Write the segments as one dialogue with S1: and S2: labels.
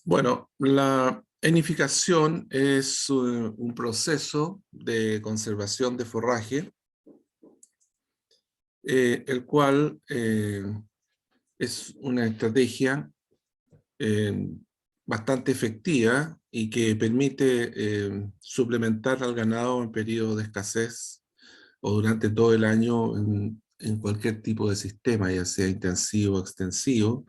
S1: Bueno, la enificación es un proceso de conservación de forraje, el cual es una estrategia eh, bastante efectiva y que permite suplementar al ganado en periodos de escasez o durante todo el año en cualquier tipo de sistema, ya sea intensivo o extensivo,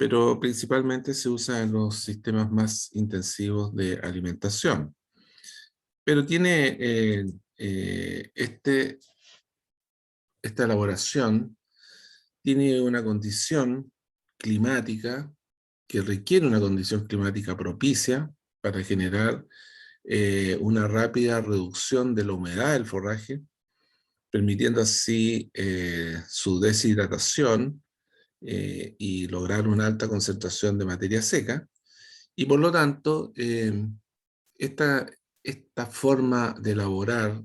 S1: pero principalmente se usa en los sistemas más intensivos de alimentación. Pero tiene esta elaboración tiene una condición climática que requiere una condición climática propicia para generar una rápida reducción de la humedad del forraje, permitiendo así su deshidratación y lograr una alta concentración de materia seca. Y por lo tanto, esta, esta forma de elaborar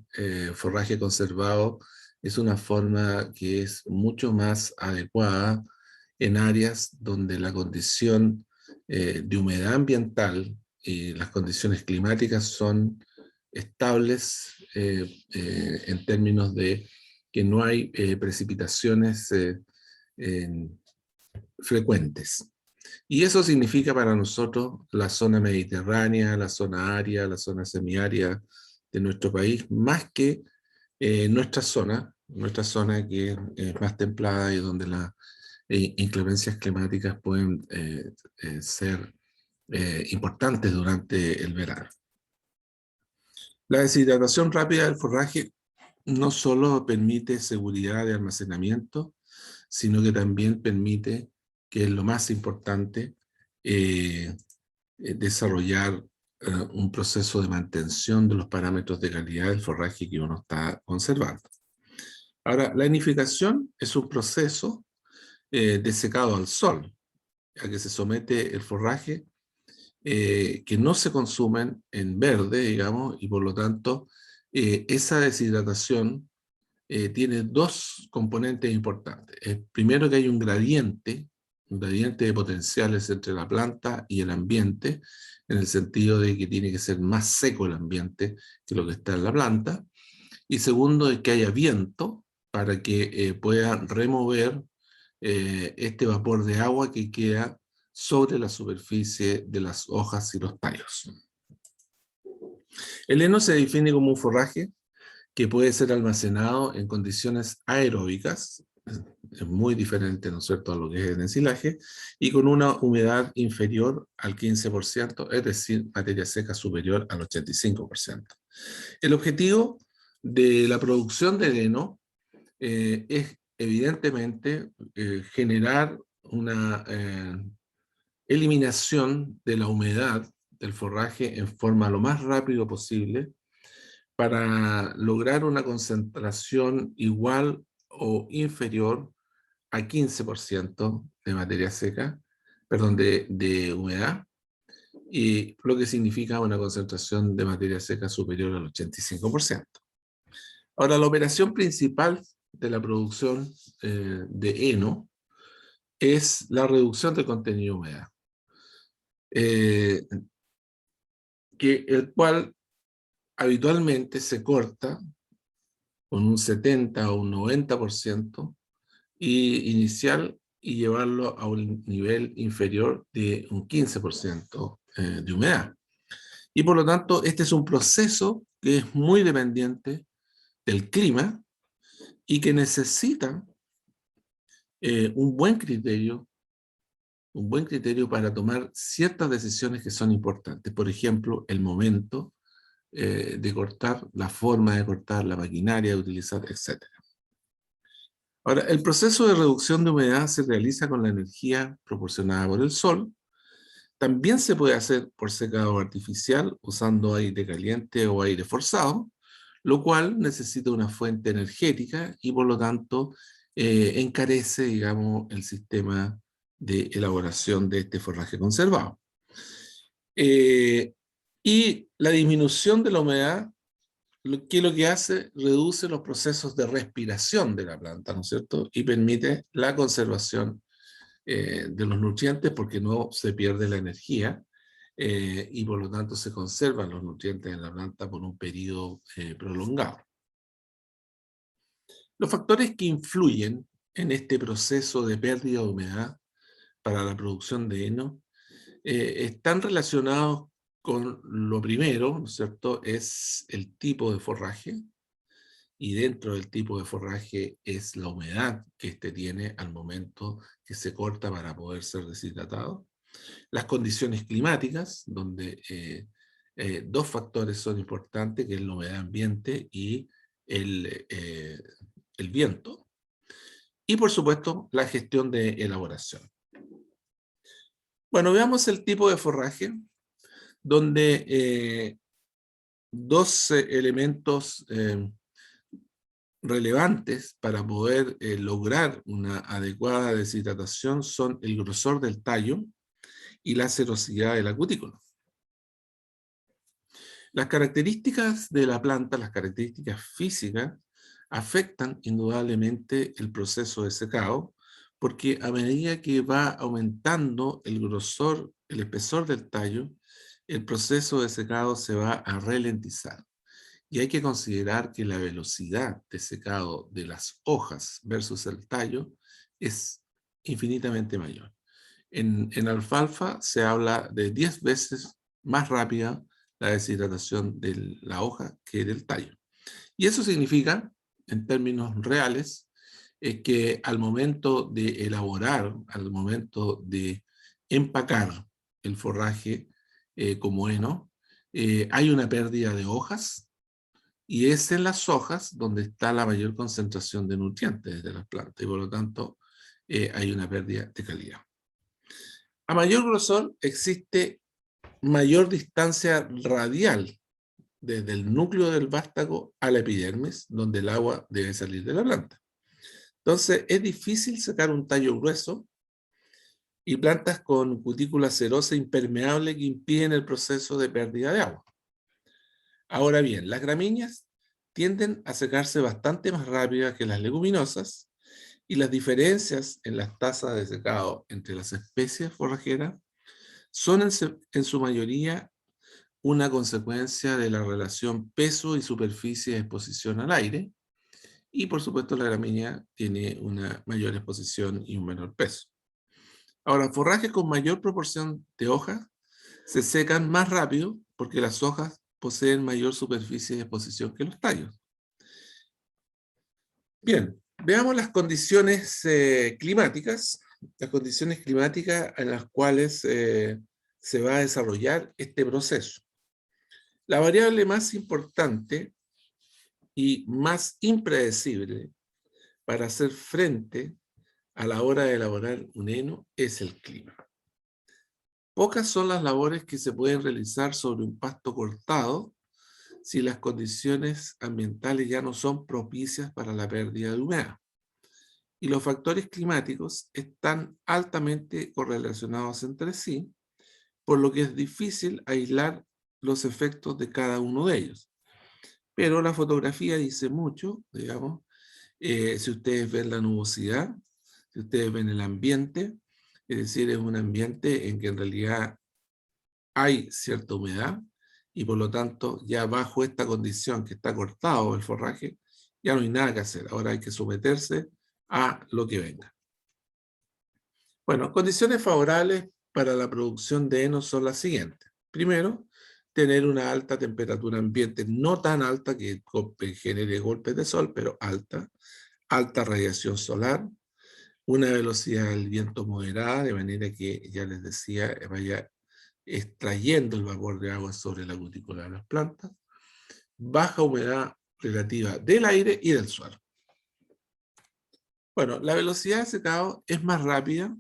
S1: forraje conservado es una forma que es mucho más adecuada en áreas donde la condición de humedad ambiental y las condiciones climáticas son estables en términos de que no hay precipitaciones frecuentes. Y eso significa para nosotros la zona mediterránea, la zona árida, la zona semiárida de nuestro país, más que nuestra zona que es más templada y donde las inclemencias climáticas pueden ser importantes durante el verano. La deshidratación rápida del forraje no solo permite seguridad de almacenamiento, sino que también permite, que es lo más importante, desarrollar un proceso de mantención de los parámetros de calidad del forraje que uno está conservando. Ahora, la enificación es un proceso de secado al sol, a que se somete el forraje que no se consumen en verde, digamos, y por lo tanto esa deshidratación tiene dos componentes importantes. Primero, que hay un gradiente de potenciales entre la planta y el ambiente, en el sentido de que tiene que ser más seco el ambiente que lo que está en la planta. Y segundo, es que haya viento para que pueda remover este vapor de agua que queda sobre la superficie de las hojas y los tallos. El heno se define como un forraje que puede ser almacenado en condiciones aeróbicas, es muy diferente, ¿no es cierto?, a lo que es el ensilaje, y con una humedad inferior al 15%, es decir, materia seca superior al 85%. El objetivo de la producción de heno es evidentemente generar una eliminación de la humedad del forraje en forma lo más rápido posible, para lograr una concentración igual o inferior a 15% de materia seca, perdón, de humedad, y lo que significa una concentración de materia seca superior al 85%. Ahora, la operación principal de la producción de heno es la reducción del contenido de humedad, el cual habitualmente se corta con un 70 o un 90% inicial, y llevarlo a un nivel inferior de un 15% de humedad. Y por lo tanto, este es un proceso que es muy dependiente del clima y que necesita un buen criterio para tomar ciertas decisiones que son importantes. Por ejemplo, el momento de cortar, la forma de cortar, la maquinaria de utilizar, etc. Ahora, el proceso de reducción de humedad se realiza con la energía proporcionada por el sol. También se puede hacer por secado artificial usando aire caliente o aire forzado, lo cual necesita una fuente energética y por lo tanto encarece, digamos, el sistema de elaboración de este forraje conservado. Y la disminución de la humedad, ¿qué es lo que hace? Reduce los procesos de respiración de la planta, ¿no es cierto? Y permite la conservación de los nutrientes, porque no se pierde la energía, y por lo tanto se conservan los nutrientes en la planta por un periodo prolongado. Los factores que influyen en este proceso de pérdida de humedad para la producción de heno están relacionados con lo primero, ¿no es cierto?, es el tipo de forraje, y dentro del tipo de forraje es la humedad que éste tiene al momento que se corta para poder ser deshidratado. Las condiciones climáticas, donde dos factores son importantes, que es la humedad ambiente y el viento. Y por supuesto, la gestión de elaboración. Bueno, veamos el tipo de forraje, donde dos elementos relevantes para poder lograr una adecuada deshidratación son el grosor del tallo y la serosidad de la cutícula. Las características de la planta, las características físicas, afectan indudablemente el proceso de secado, porque a medida que va aumentando el grosor, el espesor del tallo, el proceso de secado se va a ralentizar. Y hay que considerar que la velocidad de secado de las hojas versus el tallo es infinitamente mayor. En alfalfa se habla de 10 veces más rápida la deshidratación de la hoja que del tallo. Y eso significa, en términos reales, que al momento de elaborar, al momento de empacar el forraje como heno, hay una pérdida de hojas, y es en las hojas donde está la mayor concentración de nutrientes de las plantas, y por lo tanto hay una pérdida de calidad. A mayor grosor existe mayor distancia radial desde el núcleo del vástago a la epidermis, donde el agua debe salir de la planta. Entonces, es difícil sacar un tallo grueso y plantas con cutícula serosa impermeable que impiden el proceso de pérdida de agua. Ahora bien, las gramíneas tienden a secarse bastante más rápido que las leguminosas, y las diferencias en las tasas de secado entre las especies forrajeras son en su mayoría una consecuencia de la relación peso y superficie de exposición al aire, y por supuesto la gramínea tiene una mayor exposición y un menor peso. Ahora, forrajes con mayor proporción de hojas se secan más rápido porque las hojas poseen mayor superficie de exposición que los tallos. Bien, veamos las condiciones climáticas, en las cuales se va a desarrollar este proceso. La variable más importante y más impredecible para hacer frente a la hora de elaborar un heno es el clima. Pocas son las labores que se pueden realizar sobre un pasto cortado si las condiciones ambientales ya no son propicias para la pérdida de humedad. Y los factores climáticos están altamente correlacionados entre sí, por lo que es difícil aislar los efectos de cada uno de ellos. Pero la fotografía dice mucho, digamos, si ustedes ven la nubosidad, si ustedes ven el ambiente, es decir, es un ambiente en que en realidad hay cierta humedad, y por lo tanto ya bajo esta condición que está cortado el forraje, ya no hay nada que hacer, ahora hay que someterse a lo que venga. Bueno, condiciones favorables para la producción de heno son las siguientes. Primero, tener una alta temperatura ambiente, no tan alta que genere golpes de sol, pero alta. Alta radiación solar, una velocidad del viento moderada, de manera que, ya les decía, vaya extrayendo el vapor de agua sobre la cutícula de las plantas. Baja humedad relativa del aire y del suelo. Bueno, la velocidad de secado es más rápida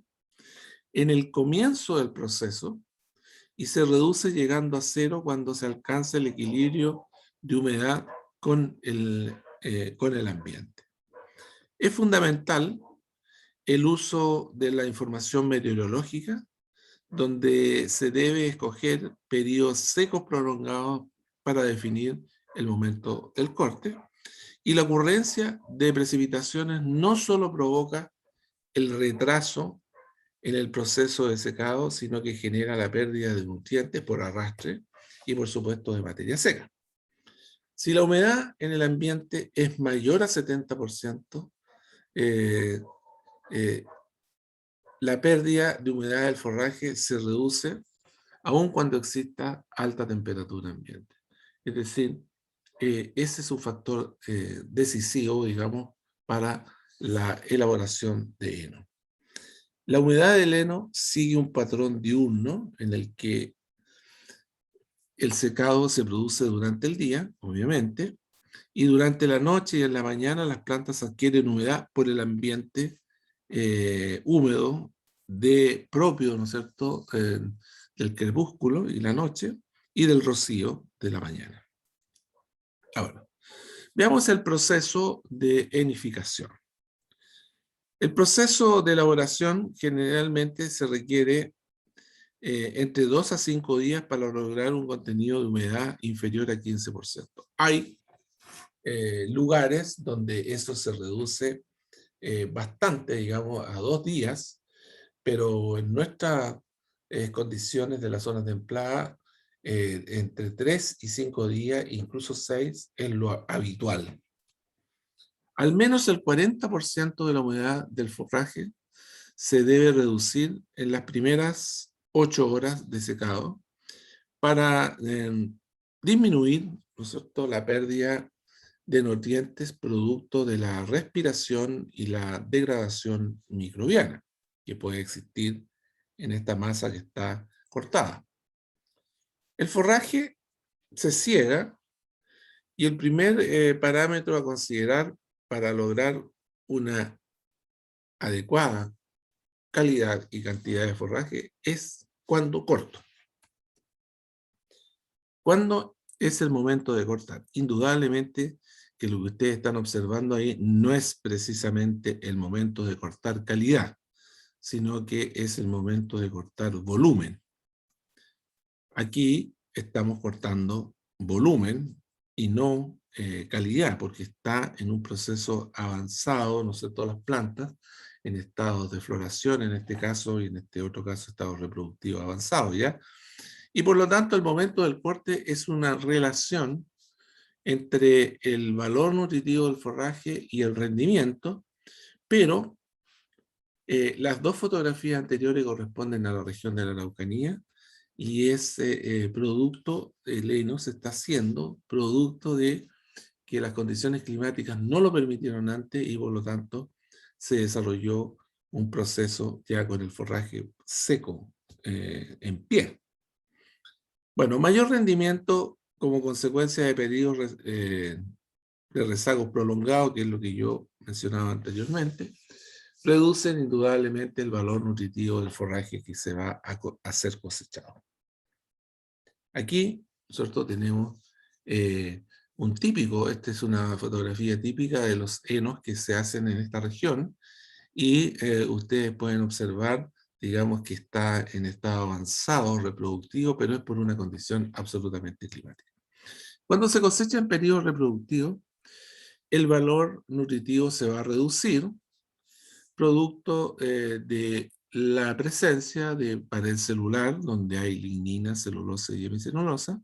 S1: en el comienzo del proceso y se reduce llegando a cero cuando se alcanza el equilibrio de humedad con el ambiente. Es fundamental el uso de la información meteorológica, donde se debe escoger periodos secos prolongados para definir el momento del corte, y la ocurrencia de precipitaciones no solo provoca el retraso en el proceso de secado, sino que genera la pérdida de nutrientes por arrastre y, por supuesto, de materia seca. Si la humedad en el ambiente es mayor a 70%, eh, eh, la pérdida de humedad del forraje se reduce aun cuando exista alta temperatura ambiente. Es decir, ese es un factor decisivo, digamos, para la elaboración de heno. La humedad del heno sigue un patrón diurno en el que el secado se produce durante el día, obviamente, y durante la noche y en la mañana las plantas adquieren humedad por el ambiente húmedo propio, ¿no es cierto?, del crepúsculo y la noche, y del rocío de la mañana. Ahora, veamos el proceso de enificación. El proceso de elaboración generalmente se requiere entre 2 a 5 días para lograr un contenido de humedad inferior a 15%. Hay lugares donde eso se reduce bastante, digamos, a 2 días, pero en nuestras condiciones de las zonas templadas, entre 3 y 5 días, incluso 6, es lo habitual. Al menos el 40% de la humedad del forraje se debe reducir en las primeras 8 horas de secado para disminuir, ¿no es cierto?, la pérdida de nutrientes producto de la respiración y la degradación microbiana que puede existir en esta masa que está cortada. El forraje se ciega y el primer parámetro a considerar para lograr una adecuada calidad y cantidad de forraje es cuando corto. ¿Cuándo es el momento de cortar? Indudablemente que lo que ustedes están observando ahí no es precisamente el momento de cortar calidad, sino que es el momento de cortar volumen. Aquí estamos cortando volumen y no calidad, porque está en un proceso avanzado, no sé, todas las plantas, en estados de floración en este caso, y en este otro caso estado reproductivo avanzado, ¿ya? Y por lo tanto el momento del corte es una relación entre el valor nutritivo del forraje y el rendimiento, pero las dos fotografías anteriores corresponden a la región de la Araucanía y ese producto, el heno, se está haciendo producto de que las condiciones climáticas no lo permitieron antes y por lo tanto se desarrolló un proceso ya con el forraje seco en pie. Bueno, mayor rendimiento como consecuencia de periodos de rezagos prolongados, que es lo que yo mencionaba anteriormente, reducen indudablemente el valor nutritivo del forraje que se va a ser cosechado. Aquí, nosotros tenemos un típico, esta es una fotografía típica de los henos que se hacen en esta región, y ustedes pueden observar, digamos, que está en estado avanzado reproductivo, pero es por una condición absolutamente climática. Cuando se cosecha en periodo reproductivo, el valor nutritivo se va a reducir, producto de la presencia de pared celular, donde hay lignina, celulosa y hemicelulosa,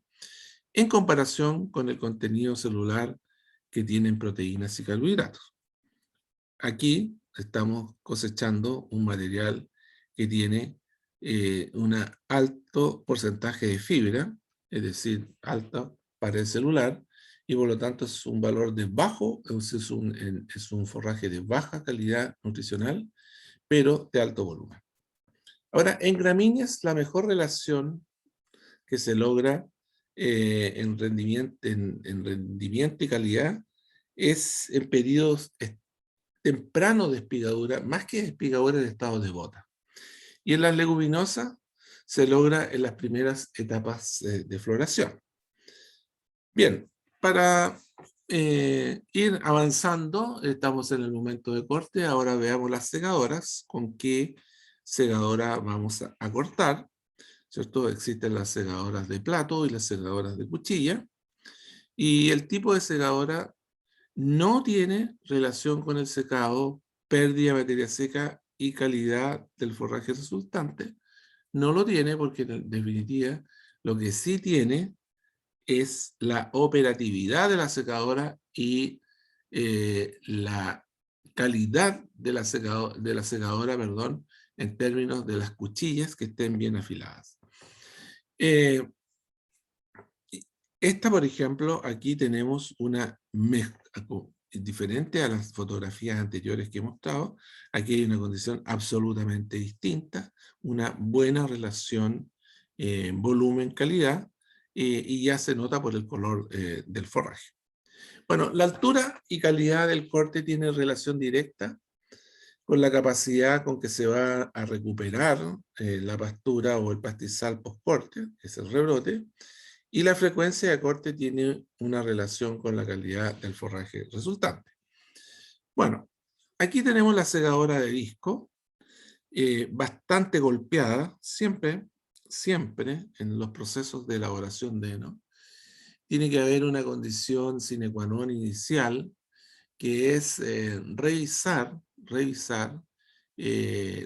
S1: en comparación con el contenido celular que tienen proteínas y carbohidratos. Aquí estamos cosechando un material que tiene un alto porcentaje de fibra, es decir, alta pared celular, y por lo tanto es un valor de bajo, es un forraje de baja calidad nutricional, pero de alto volumen. Ahora, en gramíneas, la mejor relación que se logra en rendimiento y calidad es en periodos tempranos de espigadura, más que espigadura en estado de bota. Y en las leguminosas se logra en las primeras etapas de floración. Bien, para ir avanzando, estamos en el momento de corte. Ahora veamos las segadoras, con qué segadora vamos a cortar, ¿cierto? Existen las segadoras de plato y las segadoras de cuchilla, y el tipo de segadora no tiene relación con el secado, pérdida de materia seca y calidad del forraje resultante. No lo tiene porque en definitiva lo que sí tiene es la operatividad de la secadora y la calidad de la secadora, perdón, en términos de las cuchillas que estén bien afiladas. Esta, por ejemplo, aquí tenemos una mezcla, diferente a las fotografías anteriores que he mostrado. Aquí hay una condición absolutamente distinta, una buena relación volumen-calidad, y ya se nota por el color del forraje. Bueno, la altura y calidad del corte tiene relación directa con la capacidad con que se va a recuperar la pastura o el pastizal post-corte, que es el rebrote, y la frecuencia de corte tiene una relación con la calidad del forraje resultante. Bueno, aquí tenemos la segadora de disco, bastante golpeada, siempre en los procesos de elaboración de heno. Tiene que haber una condición sine qua non inicial, que es revisar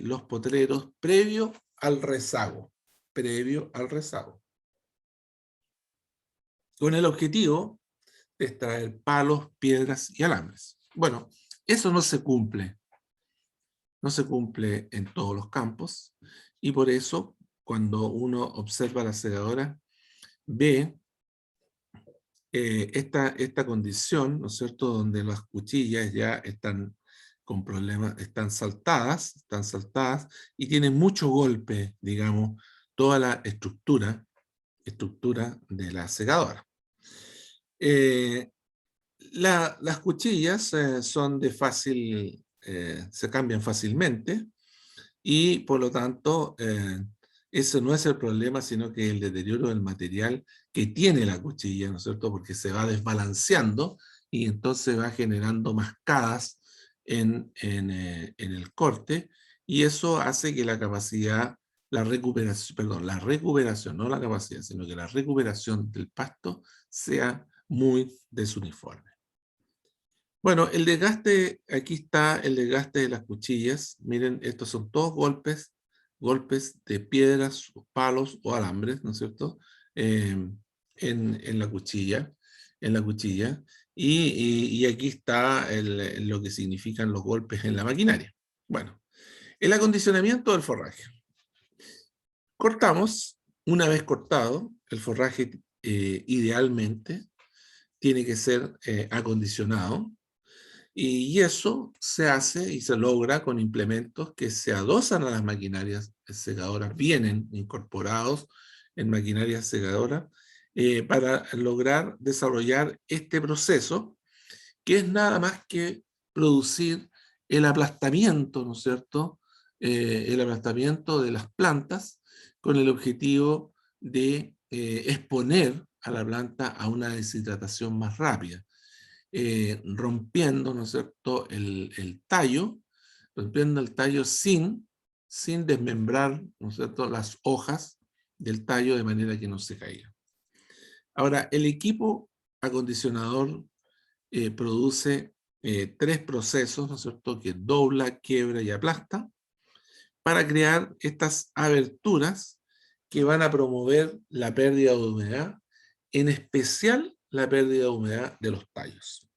S1: los potreros previo al rezago, con el objetivo de extraer palos, piedras y alambres. Bueno, eso no se cumple en todos los campos, y por eso cuando uno observa la segadora ve esta condición, ¿no es cierto?, donde las cuchillas ya están con problemas, están saltadas y tienen mucho golpe, digamos, toda la estructura de la segadora. Las cuchillas son de fácil, se cambian fácilmente, y por lo tanto eso no es el problema, sino que el deterioro del material que tiene la cuchilla, ¿no es cierto? Porque se va desbalanceando y entonces va generando mascadas en el corte, y eso hace que la capacidad, la recuperación, no la capacidad, sino que la recuperación del pasto sea muy desuniforme. Bueno, el desgaste, aquí está el desgaste de las cuchillas. Miren, estos son todos golpes de piedras, palos o alambres, ¿no es cierto? En la cuchilla, y aquí está lo que significan los golpes en la maquinaria. Bueno, el acondicionamiento del forraje. Cortamos, una vez cortado, el forraje idealmente tiene que ser acondicionado. Y eso se hace y se logra con implementos que se adosan a las maquinarias segadoras, vienen incorporados en maquinarias segadoras, para lograr desarrollar este proceso, que es nada más que producir el aplastamiento, ¿no es cierto?, el aplastamiento de las plantas con el objetivo de exponer a la planta a una deshidratación más rápida. Rompiendo, ¿no es cierto?, el tallo, rompiendo el tallo sin desmembrar, ¿no es cierto?, las hojas del tallo, de manera que no se caiga. Ahora, el equipo acondicionador produce tres procesos, ¿no es cierto?, que dobla, quiebra y aplasta, para crear estas aberturas que van a promover la pérdida de humedad, en especial la pérdida de humedad de los tallos.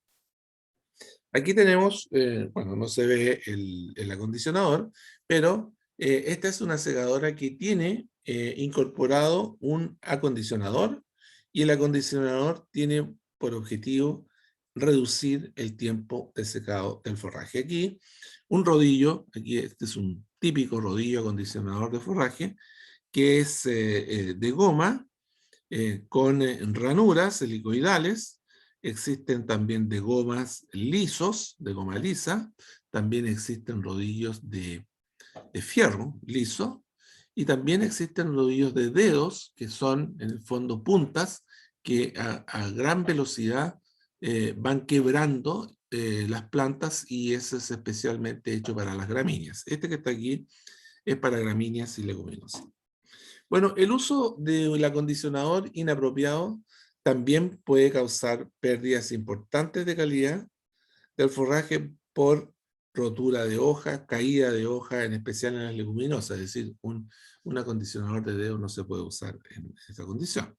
S1: Aquí tenemos, bueno, no se ve el acondicionador, pero esta es una segadora que tiene incorporado un acondicionador, y el acondicionador tiene por objetivo reducir el tiempo de secado del forraje. Aquí un rodillo, aquí este es un típico rodillo acondicionador de forraje, que es de goma, con ranuras helicoidales. Existen también de gomas lisos, de goma lisa. También existen rodillos de fierro liso, y también existen rodillos de dedos, que son en el fondo puntas que a gran velocidad van quebrando las plantas, y ese es especialmente hecho para las gramíneas. Este que está aquí es para gramíneas y leguminosas. Bueno, el uso del acondicionador inapropiado también puede causar pérdidas importantes de calidad del forraje por rotura de hojas, caída de hojas, en especial en las leguminosas, es decir, un acondicionador de dedo no se puede usar en esta condición.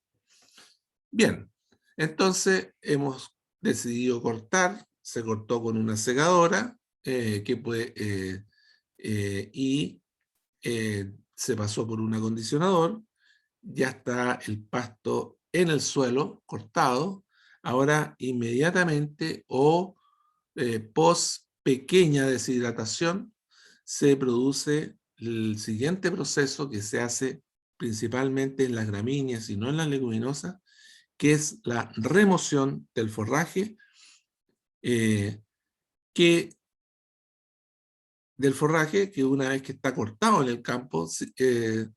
S1: Bien, entonces hemos decidido cortar, se cortó con una segadora y se pasó por un acondicionador, ya está el pasto en el suelo, cortado. Ahora inmediatamente o post pequeña deshidratación se produce el siguiente proceso que se hace principalmente en las gramíneas y no en las leguminosas, que es la remoción del forraje, eh, que una vez que está cortado en el campo, se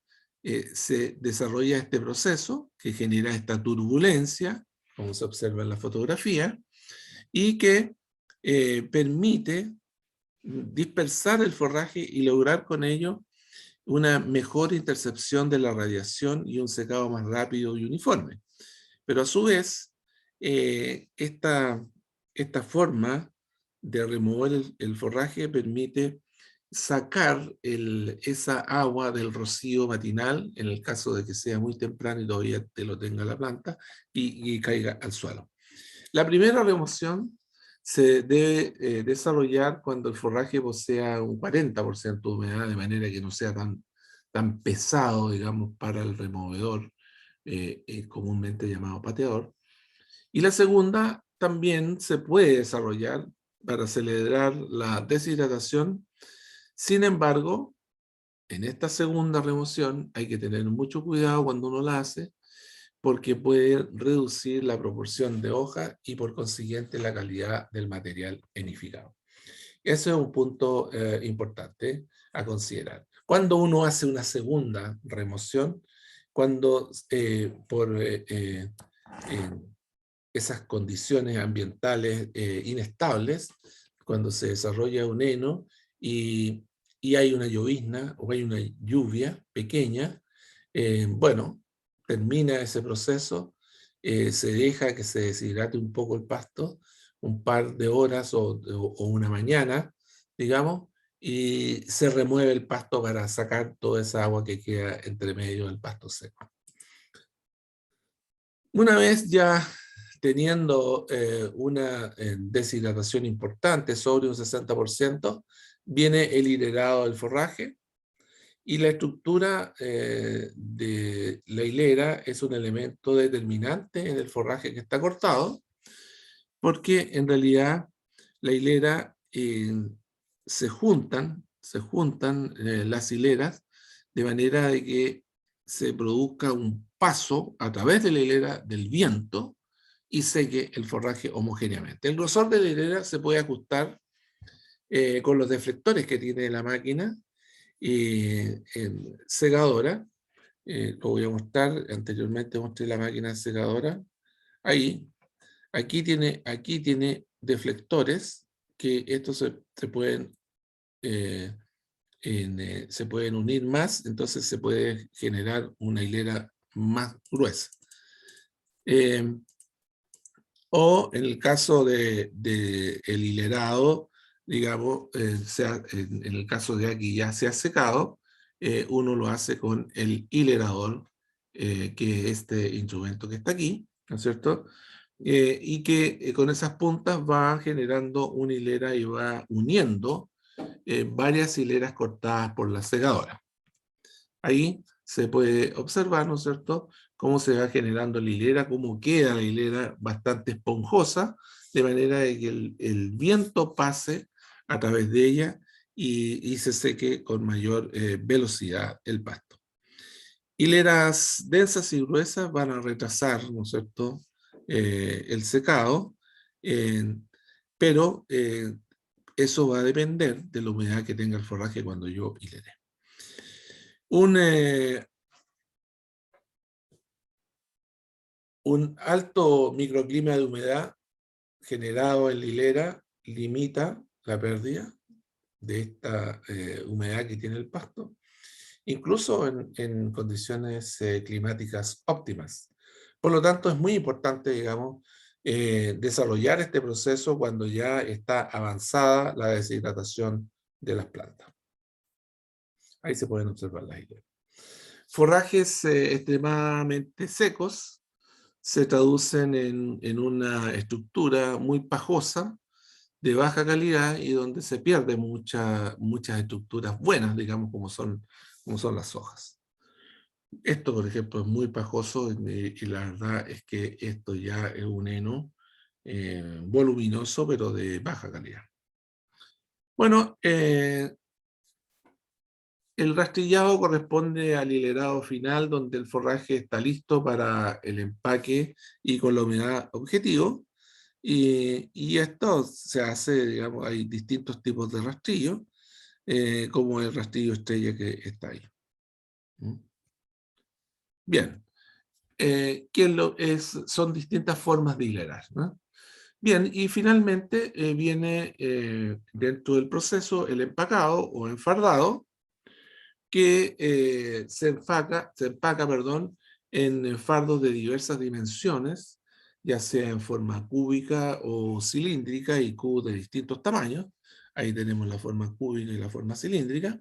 S1: desarrolla este proceso que genera esta turbulencia, como se observa en la fotografía, y que permite dispersar el forraje y lograr con ello una mejor intercepción de la radiación y un secado más rápido y uniforme. Pero a su vez, esta forma de remover el forraje permite sacar esa agua del rocío matinal, en el caso de que sea muy temprano y todavía te lo tenga la planta, y caiga al suelo. La primera remoción se debe desarrollar cuando el forraje posea un 40% de humedad, de manera que no sea tan pesado, digamos, para el removedor, comúnmente llamado pateador. Y la segunda también se puede desarrollar para acelerar la deshidratación. Sin embargo, en esta segunda remoción hay que tener mucho cuidado cuando uno la hace, porque puede reducir la proporción de hoja y por consiguiente la calidad del material enificado. Ese es un punto importante a considerar. Cuando uno hace una segunda remoción, cuando por esas condiciones ambientales inestables, cuando se desarrolla un heno y hay una llovizna o hay una lluvia pequeña, bueno, termina ese proceso, se deja que se deshidrate un poco el pasto, un par de horas o una mañana, digamos, y se remueve el pasto para sacar toda esa agua que queda entre medio del pasto seco. Una vez ya teniendo una deshidratación importante, sobre un 60%, viene el hilerado del forraje, y la estructura de la hilera es un elemento determinante en el forraje que está cortado, porque en realidad la hilera se juntan las hileras de manera de que se produzca un paso a través de la hilera del viento y seque el forraje homogéneamente. El grosor de la hilera se puede ajustar con los deflectores que tiene la máquina segadora. Lo voy a mostrar. Anteriormente mostré la máquina segadora. Ahí, aquí tiene deflectores que estos se pueden se pueden unir más, entonces se puede generar una hilera más gruesa. O en el caso de el hilerado, digamos, en el caso de aquí ya se ha secado, uno lo hace con el hilerador, que es este instrumento que está aquí, ¿no es cierto? Y que con esas puntas va generando una hilera y va uniendo varias hileras cortadas por la segadora. Ahí se puede observar, ¿no es cierto?, cómo se va generando la hilera, cómo queda la hilera bastante esponjosa, de manera de que el viento pase a través de ella y se seque con mayor velocidad el pasto. Hileras densas y gruesas van a retrasar, ¿no es cierto?, el secado, pero eso va a depender de la humedad que tenga el forraje cuando yo hilere. Un alto microclima de humedad generado en la hilera limita la pérdida de esta humedad que tiene el pasto, incluso en condiciones climáticas óptimas. Por lo tanto, es muy importante, digamos, desarrollar este proceso cuando ya está avanzada la deshidratación de las plantas. Ahí se pueden observar las hileras. Forrajes extremadamente secos se traducen en una estructura muy pajosa, de baja calidad y donde se pierden muchas estructuras buenas, digamos, como son las hojas. Esto, por ejemplo, es muy pajoso y la verdad es que esto ya es un heno voluminoso, pero de baja calidad. Bueno, el rastrillado corresponde al hilerado final, donde el forraje está listo para el empaque y con la humedad objetivo. Y esto se hace, digamos, hay distintos tipos de rastrillo, como el rastrillo estrella que está ahí. ¿Mm? Bien, son distintas formas de hilerar, ¿no? Bien, y finalmente viene dentro del proceso el empacado o enfardado, que se empaca, perdón, en fardos de diversas dimensiones, ya sea en forma cúbica o cilíndrica y cubos de distintos tamaños. Ahí tenemos la forma cúbica y la forma cilíndrica.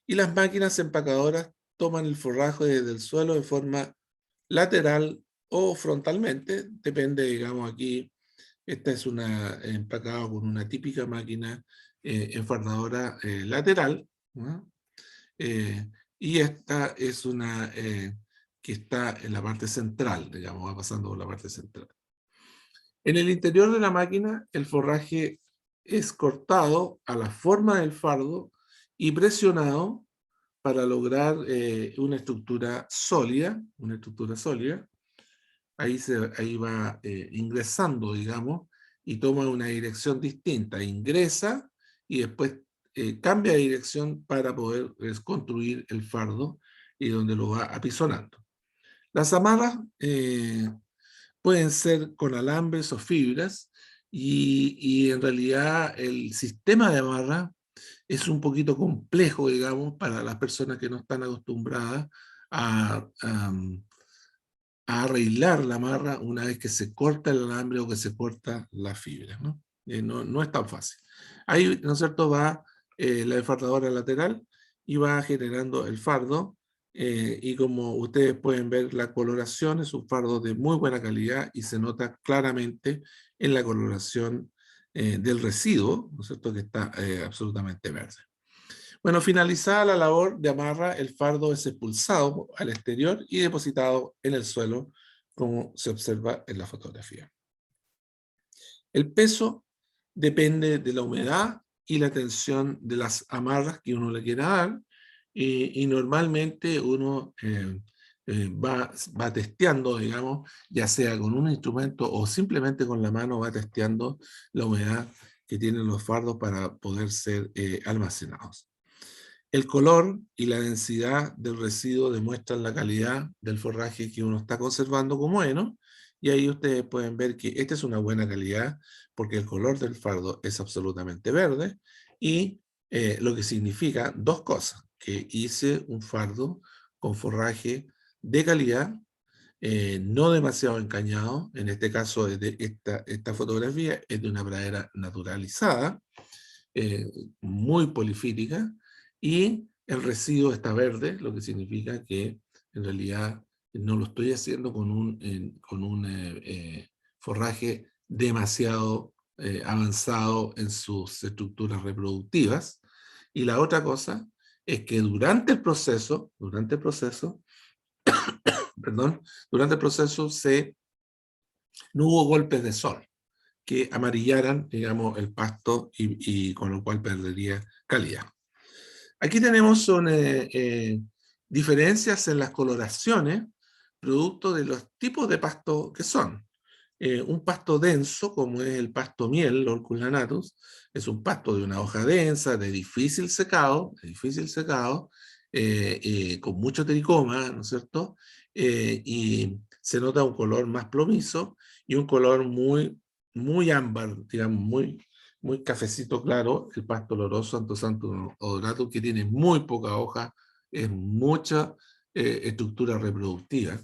S1: Y las máquinas empacadoras toman el forraje desde el suelo de forma lateral o frontalmente, depende, digamos, aquí. Esta es una empacada con una típica máquina enfardadora lateral, ¿no? Y esta es una que está en la parte central, digamos, va pasando por la parte central. En el interior de la máquina, el forraje es cortado a la forma del fardo y presionado para lograr una estructura sólida, Ahí va ingresando, digamos, y toma una dirección distinta. Ingresa y después cambia de dirección para poder construir el fardo y donde lo va apisonando. Las amarras pueden ser con alambres o fibras y en realidad el sistema de amarra es un poquito complejo, digamos, para las personas que no están acostumbradas a arreglar la amarra una vez que se corta el alambre o que se corta la fibra, ¿no? No es tan fácil. Ahí, ¿no es cierto?, va la enfardadora lateral y va generando el fardo, y como ustedes pueden ver, la coloración es un fardo de muy buena calidad y se nota claramente en la coloración del residuo, ¿no es cierto?, que está absolutamente verde. Bueno, finalizada la labor de amarra, el fardo es expulsado al exterior y depositado en el suelo, como se observa en la fotografía. El peso depende de la humedad y la tensión de las amarras que uno le quiera dar, y normalmente uno va testeando, digamos, ya sea con un instrumento o simplemente con la mano, va testeando la humedad que tienen los fardos para poder ser almacenados. El color y la densidad del residuo demuestran la calidad del forraje que uno está conservando como heno, y ahí ustedes pueden ver que esta es una buena calidad porque el color del fardo es absolutamente verde, y lo que significa dos cosas: que hice un fardo con forraje de calidad, no demasiado encañado. En este caso, esta fotografía es de una pradera naturalizada, eh, muy polifítica, y el residuo está verde, lo que significa que en realidad no lo estoy haciendo con un forraje demasiado avanzado en sus estructuras reproductivas. Y la otra cosa es que perdón, durante el proceso no hubo golpes de sol que amarillaran, digamos, el pasto y con lo cual perdería calidad. Aquí tenemos diferencias en las coloraciones, producto de los tipos de pasto que son. Un pasto denso, como es el pasto miel, Lorcus lanatus, es un pasto de una hoja densa, con mucho tricoma, ¿no es cierto? Y se nota un color más plomizo y un color muy ámbar, digamos, muy cafecito claro, el pasto loroso Anthoxanthus odoratus, que tiene muy poca hoja, es mucha estructura reproductiva.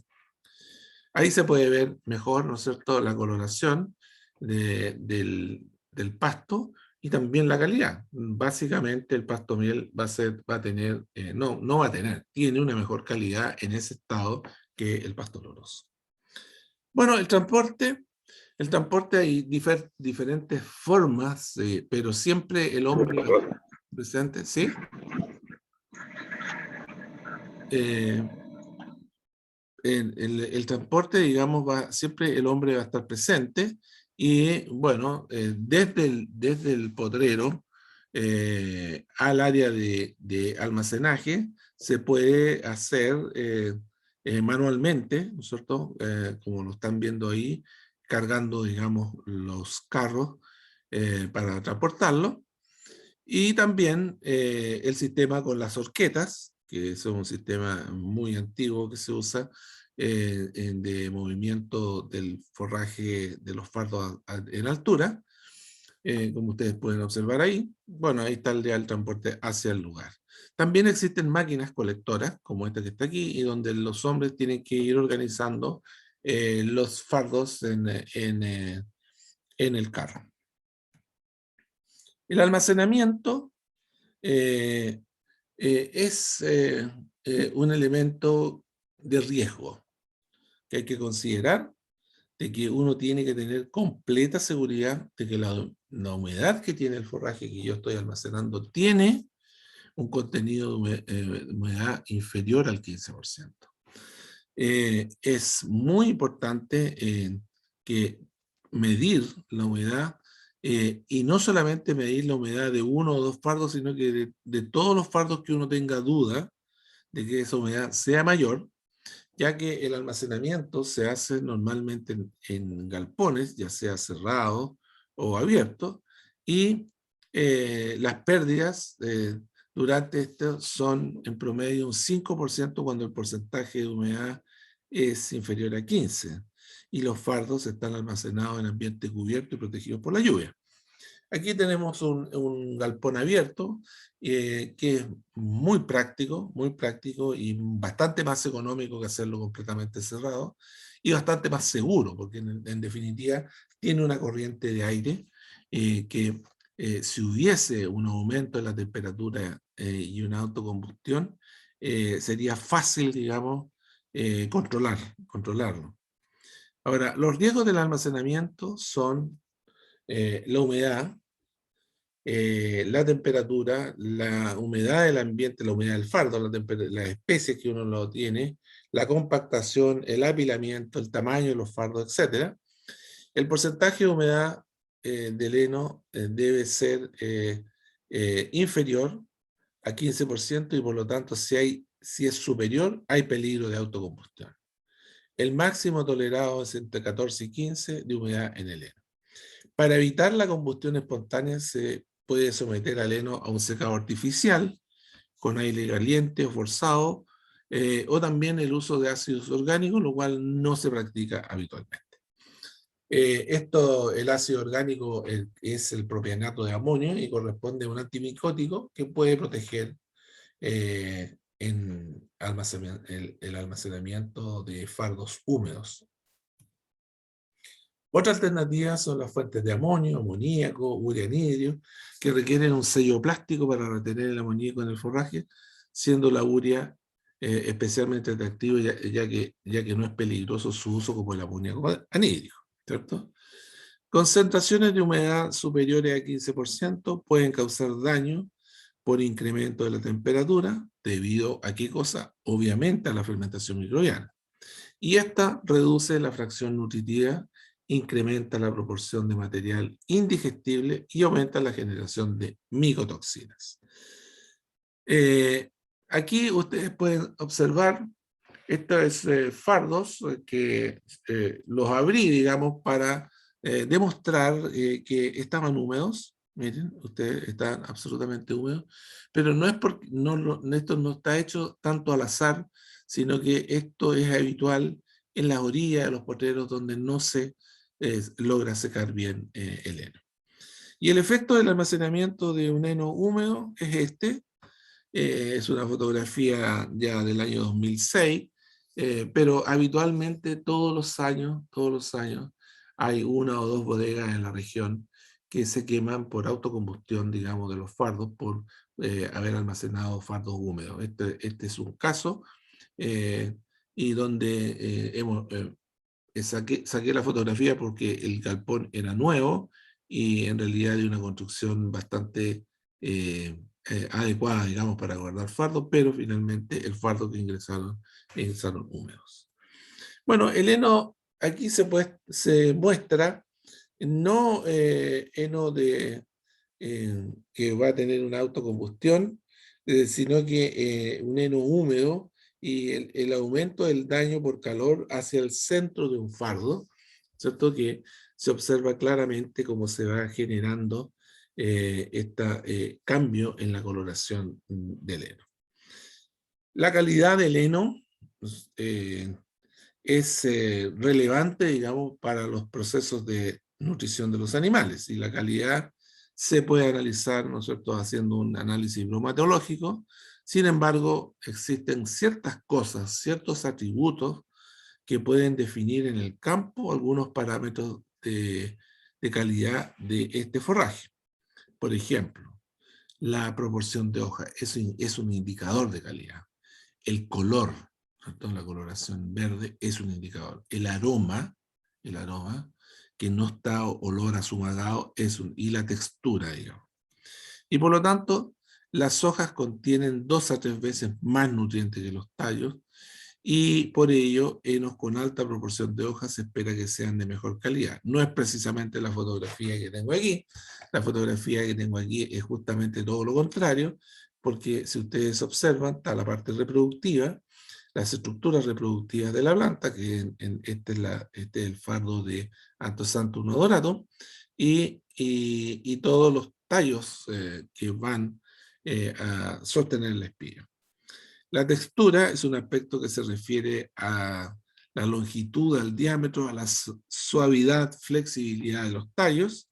S1: Ahí se puede ver mejor, ¿no es cierto?, la coloración del pasto y también la calidad. Básicamente el pasto miel va a tener, no va a tener, tiene una mejor calidad en ese estado que el pasto oloroso. Bueno, el transporte hay diferentes formas, pero siempre el hombre presente, ¿sí? Eh, el transporte, digamos, siempre el hombre va a estar presente y, bueno, desde el potrero al área de almacenaje se puede hacer manualmente, ¿no es cierto? Como lo están viendo ahí, cargando, digamos, los carros para transportarlo. Y también el sistema con las horquetas, que es un sistema muy antiguo que se usa de movimiento del forraje de los fardos en altura, como ustedes pueden observar ahí. Bueno, ahí está el del transporte hacia el lugar. También existen máquinas colectoras, como esta que está aquí, y donde los hombres tienen que ir organizando los fardos en el carro. El almacenamiento eh, es un elemento de riesgo que hay que considerar, de que uno tiene que tener completa seguridad de que la humedad que tiene el forraje que yo estoy almacenando tiene un contenido de humedad inferior al 15%. Es muy importante que medir la humedad y no solamente medir la humedad de uno o dos fardos, sino que de todos los fardos que uno tenga duda de que esa humedad sea mayor, ya que el almacenamiento se hace normalmente en galpones, ya sea cerrados o abiertos, y las pérdidas durante esto son en promedio un 5% cuando el porcentaje de humedad es inferior a 15%, y los fardos están almacenados en ambiente cubierto y protegidos por la lluvia. Aquí tenemos un galpón abierto que es muy práctico y bastante más económico que hacerlo completamente cerrado y bastante más seguro, porque en definitiva tiene una corriente de aire que si hubiese un aumento en la temperatura y una autocombustión, sería fácil, digamos, controlarlo. Ahora, los riesgos del almacenamiento son la humedad, la temperatura, la humedad del ambiente, la humedad del fardo, las especies que uno lo tiene, la compactación, el apilamiento, el tamaño de los fardos, etc. El porcentaje de humedad del heno debe ser inferior a 15% y por lo tanto si es superior hay peligro de autocombustión. El máximo tolerado es entre 14 y 15 de humedad en el heno. Para evitar la combustión espontánea se puede someter al heno a un secado artificial con aire caliente o forzado, o también el uso de ácidos orgánicos, lo cual no se practica habitualmente. El ácido orgánico es el propionato de amonio y corresponde a un antimicótico que puede proteger el almacenamiento de fardos húmedos. Otra alternativa son las fuentes de amonio, amoníaco, urea anhidrio, que requieren un sello plástico para retener el amoníaco en el forraje, siendo la urea especialmente atractiva ya que no es peligroso su uso como el amoníaco anhídrico, ¿cierto? Concentraciones de humedad superiores a 15% pueden causar daño por incremento de la temperatura, debido a qué cosa? Obviamente a la fermentación microbiana. Y esta reduce la fracción nutritiva, incrementa la proporción de material indigestible y aumenta la generación de micotoxinas. Aquí ustedes pueden observar, estos fardos que los abrí, digamos, para demostrar que estaban húmedos. Miren, ustedes están absolutamente húmedos, pero no es porque esto no está hecho tanto al azar, sino que esto es habitual en las orillas de los potreros donde no se logra secar bien el heno. Y el efecto del almacenamiento de un heno húmedo es este. Es una fotografía ya del año 2006, pero habitualmente todos los años, hay una o dos bodegas en la región que se queman por autocombustión, digamos, de los fardos, por haber almacenado fardos húmedos. Este es un caso, eh, y donde saqué la fotografía porque el galpón era nuevo y en realidad de una construcción bastante adecuada, digamos, para guardar fardos, pero finalmente el fardo que ingresaron húmedos. Bueno, el heno aquí se muestra no heno que va a tener una autocombustión, sino que un heno húmedo y el aumento del daño por calor hacia el centro de un fardo, ¿cierto? Que se observa claramente cómo se va generando este cambio en la coloración del heno. La calidad del heno pues, es relevante, digamos, para los procesos de nutrición de los animales, y la calidad se puede analizar, ¿no es cierto?, haciendo un análisis bromatológico. Sin embargo, existen ciertas cosas, ciertos atributos que pueden definir en el campo algunos parámetros de calidad de este forraje. Por ejemplo, la proporción de hoja es un indicador de calidad. El color, ¿cierto? La coloración verde es un indicador. El aroma, que no está olor azumagado, y la textura, digamos. Y por lo tanto, las hojas contienen 2 a 3 veces más nutrientes que los tallos, y por ello, henos con alta proporción de hojas se espera que sean de mejor calidad. No es precisamente la fotografía que tengo aquí. La fotografía que tengo aquí es justamente todo lo contrario, porque si ustedes observan, está la parte reproductiva, las estructuras reproductivas de la planta, que este es el fardo de Anthoxanthus odoratum, y todos los tallos que van a sostener la espiga. La textura es un aspecto que se refiere a la longitud, al diámetro, a la suavidad, flexibilidad de los tallos.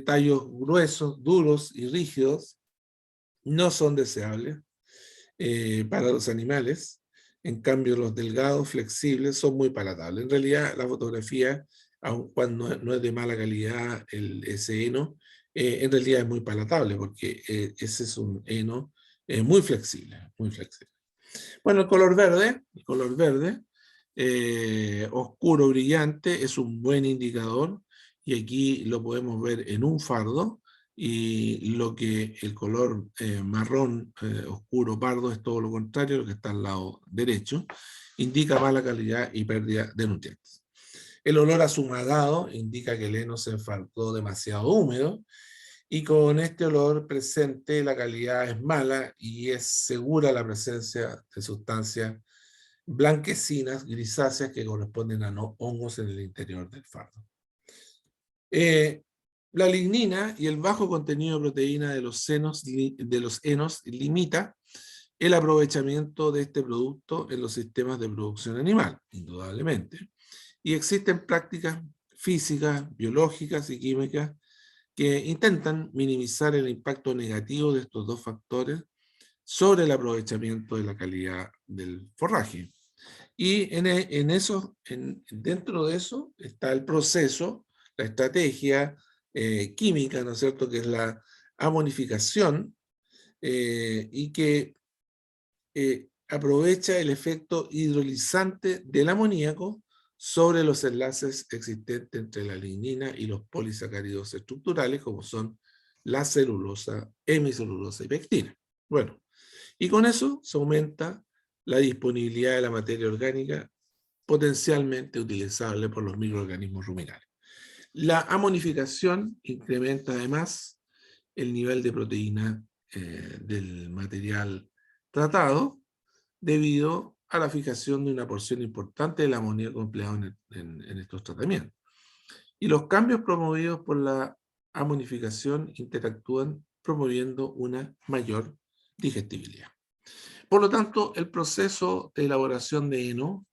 S1: Tallos gruesos, duros y rígidos no son deseables para los animales. En cambio, los delgados, flexibles, son muy palatables. En realidad, la fotografía, aun cuando no es de mala calidad ese heno, en realidad es muy palatable porque ese es un heno muy flexible, muy flexible. Bueno, el color verde, oscuro, brillante, es un buen indicador, y aquí lo podemos ver en un fardo, y lo que el color marrón, oscuro, pardo, es todo lo contrario, lo que está al lado derecho, indica mala calidad y pérdida de nutrientes. El olor azumagado indica que el heno se enfardó demasiado húmedo, y con este olor presente la calidad es mala y es segura la presencia de sustancias blanquecinas, grisáceas, que corresponden a hongos en el interior del fardo. La lignina y el bajo contenido de proteína de los henos limita el aprovechamiento de este producto en los sistemas de producción animal, indudablemente. Y existen prácticas físicas, biológicas y químicas que intentan minimizar el impacto negativo de estos dos factores sobre el aprovechamiento de la calidad del forraje. Y dentro de eso está el proceso, la estrategia química, ¿no es cierto?, que es la amonificación, y que aprovecha el efecto hidrolizante del amoníaco sobre los enlaces existentes entre la lignina y los polisacáridos estructurales, como son la celulosa, hemicelulosa y pectina. Bueno, y con eso se aumenta la disponibilidad de la materia orgánica potencialmente utilizable por los microorganismos ruminales. La amonificación incrementa además el nivel de proteína del material tratado, debido a la fijación de una porción importante del amoníaco empleado en estos tratamientos. Y los cambios promovidos por la amonificación interactúan promoviendo una mayor digestibilidad. Por lo tanto, el proceso de elaboración de heno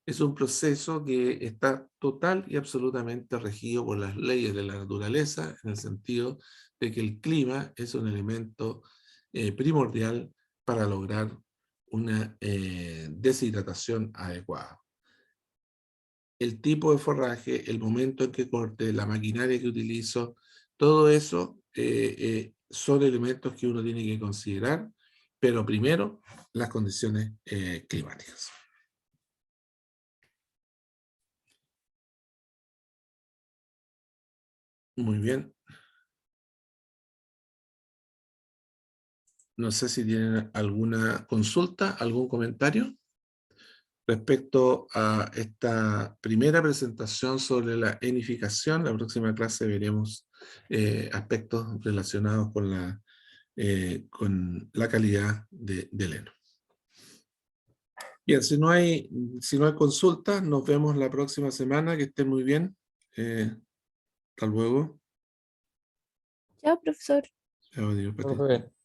S1: es un proceso que está total y absolutamente regido por las leyes de la naturaleza, en el sentido de que el clima es un elemento primordial para lograr una deshidratación adecuada. El tipo de forraje, el momento en que corte, la maquinaria que utilizo, todo eso son elementos que uno tiene que considerar, pero primero las condiciones climáticas. Muy bien. No sé si tienen alguna consulta, algún comentario respecto a esta primera presentación sobre la enificación. La próxima clase veremos aspectos relacionados con la calidad del heno. Bien, si no hay consultas, nos vemos la próxima semana. Que estén muy bien. Hasta luego.
S2: Chao, profesor.
S1: Adiós, Pati.
S3: Profe.